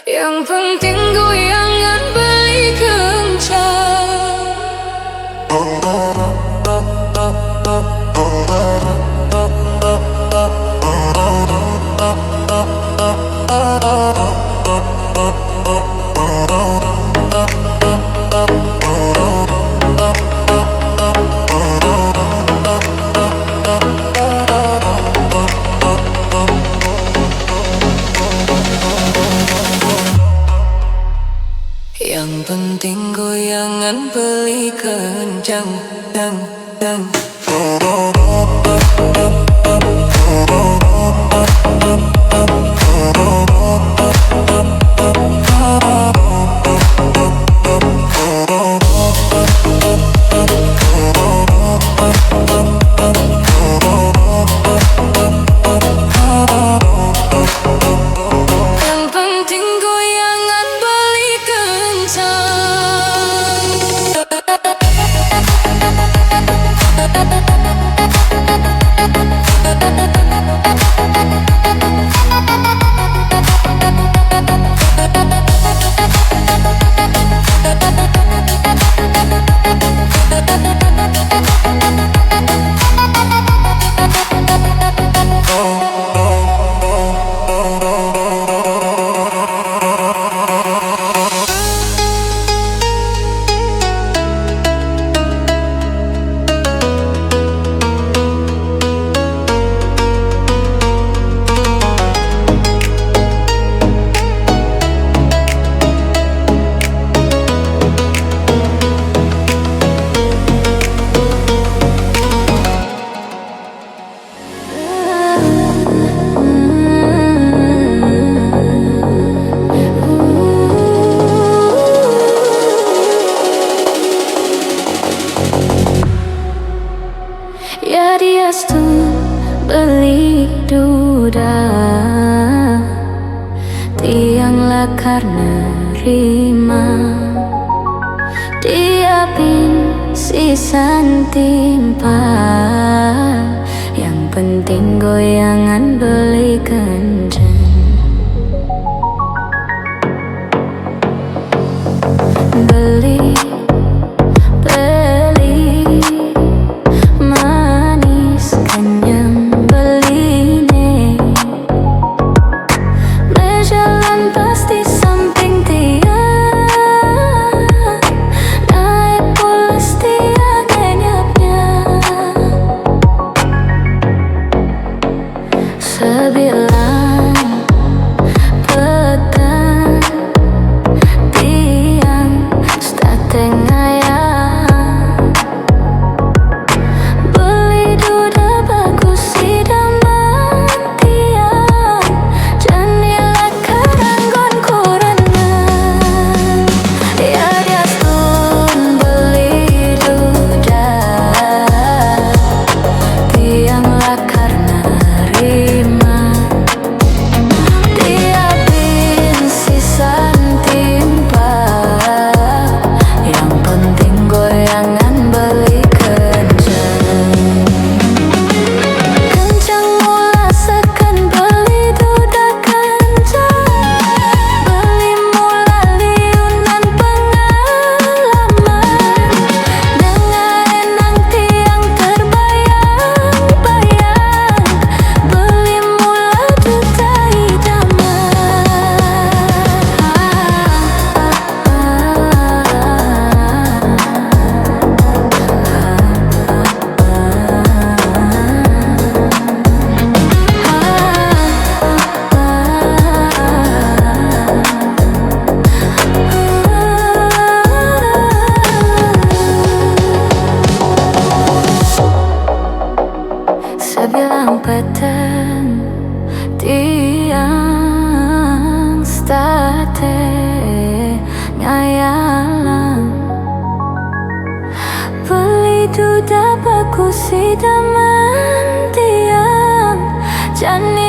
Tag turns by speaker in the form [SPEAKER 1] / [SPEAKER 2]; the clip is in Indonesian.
[SPEAKER 1] Yang penting goyangan beli kencang. Yang penting goyangan beli kencang, dang, dang. Yang penting goyangan beli kencang. Ya dia beli duda, tianglah karena rima. Dia pin sisan timpa. Yang penting goyangan beli kencang. Beli sebilang petang, tiang stateng ayam. Beli duda bagus idaman tiang, janilah karanggon korangan. Ya dia beli duda, tianglah karena rima. Dia pin sisan timpa. Yang penting goyangan beli kencang. Kencang mula sekan beli duda kencang. Beli mula liunan pengalaman. Dengan enang tiang terbayang-bayang. Beli mula duda sebilang petang, tiang state ngayalang. Beli duda bagus idaman tiang, jani